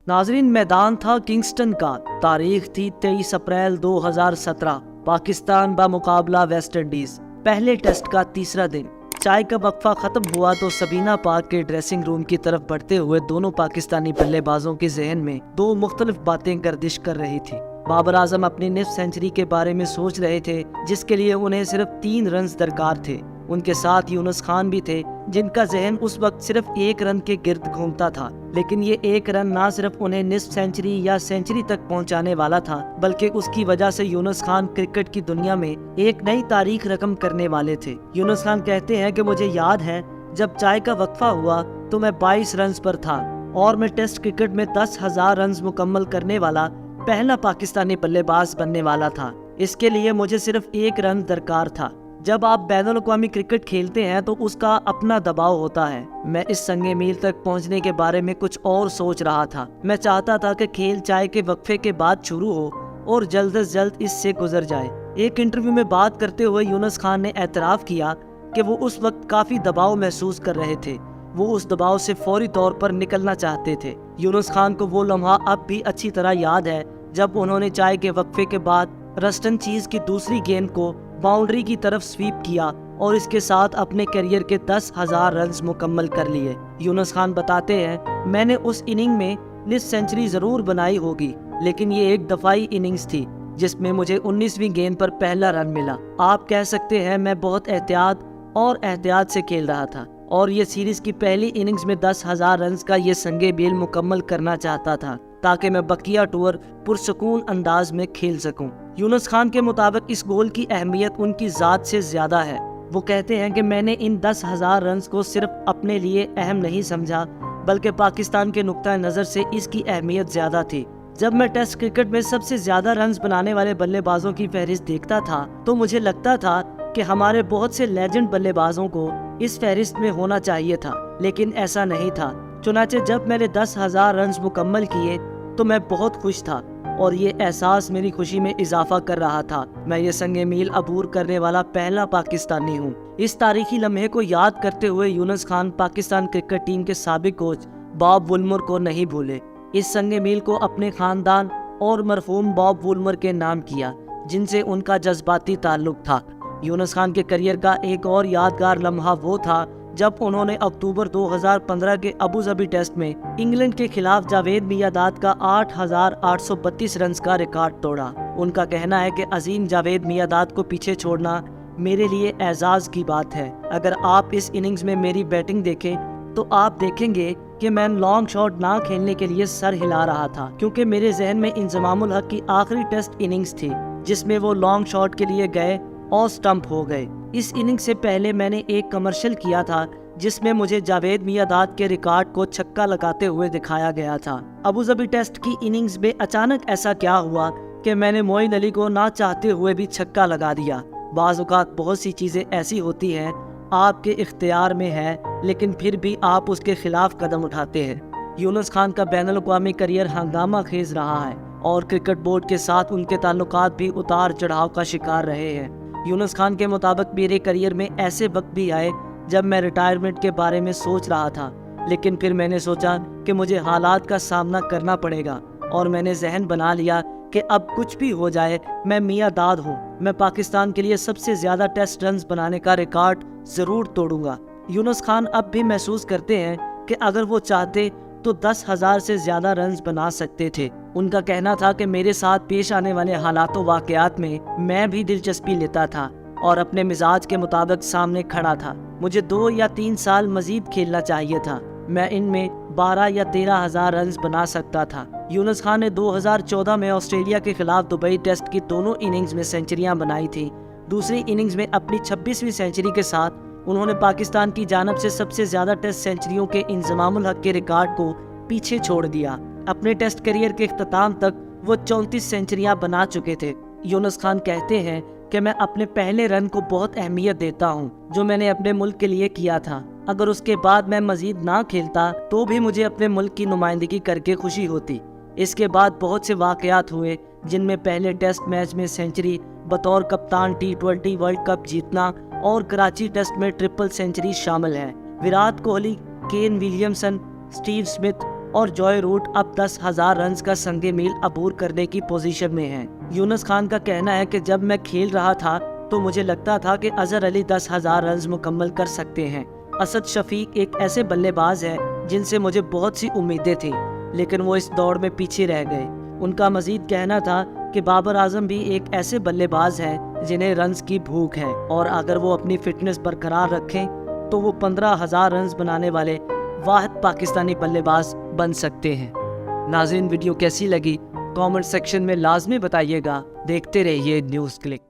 नाजरीन, मैदान था किंगस्टन का। तारीख थी 23 अप्रैल 2017। पाकिस्तान बा मुकाबला वेस्ट इंडीज। पहले टेस्ट का तीसरा दिन। चाय का वक्फा खत्म हुआ तो सबीना पाक के ड्रेसिंग रूम की तरफ बढ़ते हुए दोनों पाकिस्तानी बल्लेबाजों के जहन में दो मुख्तलिफ बातें गर्दिश कर रही थी। बाबर आजम अपनी निफ सेंचुरी के बारे में सोच रहे थे, जिसके लिए उन्हें सिर्फ 3 रन दरकार थे। उनके साथ यूनुस खान भी थे, जिनका जहन उस वक्त सिर्फ 1 रन के गिर्द घूमता था। लेकिन ये 1 रन ना सिर्फ उन्हें निस्फ सेंचुरी या सेंचुरी तक पहुंचाने वाला था, बल्कि उसकी वजह से यूनुस खान क्रिकेट की दुनिया में एक नई तारीख रकम करने वाले थे। यूनुस खान कहते हैं कि मुझे याद है जब चाय का वक्फा हुआ तो मैं 22 रन पर था और मैं टेस्ट क्रिकेट में 10,000 रन मुकम्मल करने वाला पहला पाकिस्तानी बल्लेबाज बनने वाला था। इसके लिए मुझे सिर्फ 1 रन दरकार था। जब आप बैनुल अक़वामी क्रिकेट खेलते हैं तो उसका अपना दबाव होता है। मैं इस संगे मील तक पहुंचने के बारे में कुछ और सोच रहा था। मैं चाहता था कि खेल चाय के वक्फे के बाद शुरू हो और जल्द से जल्द इससे गुजर जाए। एक इंटरव्यू में बात करते हुए यूनुस खान ने एतराफ़ किया कि वो उस वक्त काफ़ी दबाव महसूस कर रहे थे। वो उस दबाव से फौरी तौर पर निकलना चाहते थे। यूनुस खान को वो लम्हा अब भी अच्छी तरह याद है जब उन्होंने चाय के वक्फे के बाद रस्टन चीज़ की दूसरी गेंद को बाउंड्री की तरफ स्वीप किया और इसके साथ अपने करियर के 10,000 रन मुकम्मल कर लिए। यूनुस खान बताते हैं, मैंने उस इनिंग में निस्फ सेंचुरी ज़रूर बनाई होगी, लेकिन ये एक दफाई इनिंग्स थी जिसमें मुझे 19वीं गेंद पर पहला रन मिला। आप कह सकते हैं मैं बहुत एहतियात से खेल रहा था और ये सीरीज की पहली इनिंग्स में 10,000 रन का ये संगे बेल मुकम्मल करना चाहता था ताकि मैं बकिया टूर पुरसकून अंदाज में खेल सकूं। यूनुस खान के मुताबिक इस गोल की अहमियत उनकी ज़ात से ज़्यादा है। वो कहते हैं कि मैंने इन 10,000 रन को सिर्फ अपने लिए अहम नहीं समझा, बल्कि पाकिस्तान के नुक्ता नज़र से इसकी अहमियत ज़्यादा थी। जब मैं टेस्ट क्रिकेट में सबसे ज़्यादा रन बनाने वाले बल्लेबाजों की फहरिस्त देखता था तो मुझे लगता था कि हमारे बहुत से लेजेंड बल्लेबाजों को इस फहरिस्त में होना चाहिए था, लेकिन ऐसा नहीं था। चुनाचे जब मैंने 10,000 रन मुकम्मल किए तो मैं बहुत खुश था और ये एहसास मेरी खुशी में इजाफा कर रहा था। मैं ये संगे मील अबूर करने वाला पहला पाकिस्तानी हूँ। इस तारीखी लम्हे को याद करते हुए यूनुस खान पाकिस्तान क्रिकेट टीम के साबिक कोच बॉब वुलमर को नहीं भूले। इस संगे मील को अपने खानदान और मरहूम बॉब वुलमर के नाम किया, जिनसे उनका जज्बाती ताल्लुक था। यूनुस खान के करियर का एक और यादगार लम्हा वो था जब उन्होंने अक्टूबर 2015 के अबू धाबी टेस्ट में इंग्लैंड के खिलाफ जावेद मियांदाद का 8,832 रन का रिकॉर्ड तोड़ा। उनका कहना है कि अजीम जावेद मियांदाद को पीछे छोड़ना मेरे लिए एजाज की बात है। अगर आप इस इनिंग्स में मेरी बैटिंग देखें तो आप देखेंगे कि मैं लॉन्ग शॉट ना खेलने के लिए सर हिला रहा था, क्योंकि मेरे जहन में इंजमामुल हक की आखिरी टेस्ट इनिंग्स थी जिसमें वो लॉन्ग शॉट के लिए गए और स्टंप हो गए। इस इनिंग से पहले मैंने एक कमर्शियल किया था जिसमें मुझे जावेद मियांदाद के रिकॉर्ड को छक्का लगाते हुए दिखाया गया था। अबू धाबी टेस्ट की इनिंग्स में अचानक ऐसा क्या हुआ कि मैंने मोइन अली को ना चाहते हुए भी छक्का लगा दिया। बाज़ औक़ात बहुत सी चीज़ें ऐसी होती हैं आपके इख्तियार में है, लेकिन फिर भी आप उसके खिलाफ कदम उठाते हैं। यूनुस खान का बैनुल अक़वामी करियर हंगामा खेज रहा है और क्रिकेट बोर्ड के साथ उनके ताल्लुकात भी उतार चढ़ाव का शिकार रहे हैं। यूनुस खान के मुताबिक मेरे करियर में ऐसे वक्त भी आए जब मैं रिटायरमेंट के बारे में सोच रहा था, लेकिन फिर मैंने सोचा कि मुझे हालात का सामना करना पड़ेगा और मैंने जहन बना लिया कि अब कुछ भी हो जाए मैं मियांदाद हूँ। मैं पाकिस्तान के लिए सबसे ज़्यादा टेस्ट रन बनाने का रिकॉर्ड ज़रूर तोड़ूंगा। यूनुस खान अब भी महसूस करते हैं कि अगर वो चाहते तो 10,000 से ज़्यादा रन बना सकते थे। उनका कहना था कि मेरे साथ पेश आने वाले हालातों वाक़यात में मैं भी दिलचस्पी लेता था और अपने मिजाज के मुताबिक सामने खड़ा था। मुझे 2 या 3 साल मजीद खेलना चाहिए था। मैं इनमें 12 या 13,000 रन बना सकता था। यूनुस खान ने 2014 में ऑस्ट्रेलिया के खिलाफ दुबई टेस्ट की दोनों इनिंग्स में सेंचुरियां बनाई थी। दूसरी इनिंग्स में अपनी 26वीं सेंचुरी के साथ उन्होंने पाकिस्तान की जानब से सबसे ज़्यादा टेस्ट सेंचुरियों के इंजमामुल हक के रिकॉर्ड को पीछे छोड़ दिया। अपने टेस्ट करियर के इख्तिताम तक वो 34 सेंचुरियां बना चुके थे। यूनुस खान कहते हैं कि मैं अपने पहले रन को बहुत अहमियत देता हूं, जो मैंने अपने मुल्क के लिए किया था। अगर उसके बाद मैं मजीद ना खेलता तो भी मुझे अपने मुल्क की नुमाइंदगी करके खुशी होती। इसके बाद बहुत से वाक़यात हुए जिनमें पहले टेस्ट मैच में सेंचुरी, बतौर कप्तान T20 वर्ल्ड कप जीतना और कराची टेस्ट में ट्रिपल सेंचुरी शामिल है। Virat Kohli, Kane Williamson, Steve Smith और जॉय रूट अब 10,000 रन का संगे मील अबूर करने की पोजीशन में हैं। यूनुस खान का कहना है कि जब मैं खेल रहा था तो मुझे लगता था कि अजहर अली 10,000 रन मुकम्मल कर सकते हैं। असद शफीक एक ऐसे बल्लेबाज हैं जिनसे मुझे बहुत सी उम्मीदें थी, लेकिन वो इस दौड़ में पीछे रह गए। उनका मजीद कहना था कि बाबर आजम भी एक ऐसे बल्लेबाज हैं जिन्हें रन्स की भूख है और अगर वो अपनी फिटनेस बरकरार रखें तो वो 15,000 रन्स बनाने वाले वाहिद पाकिस्तानी बल्लेबाज बन सकते हैं। नाज़रीन, वीडियो कैसी लगी कमेंट सेक्शन में लाजमी बताइएगा। देखते रहिए न्यूज़ क्लिक।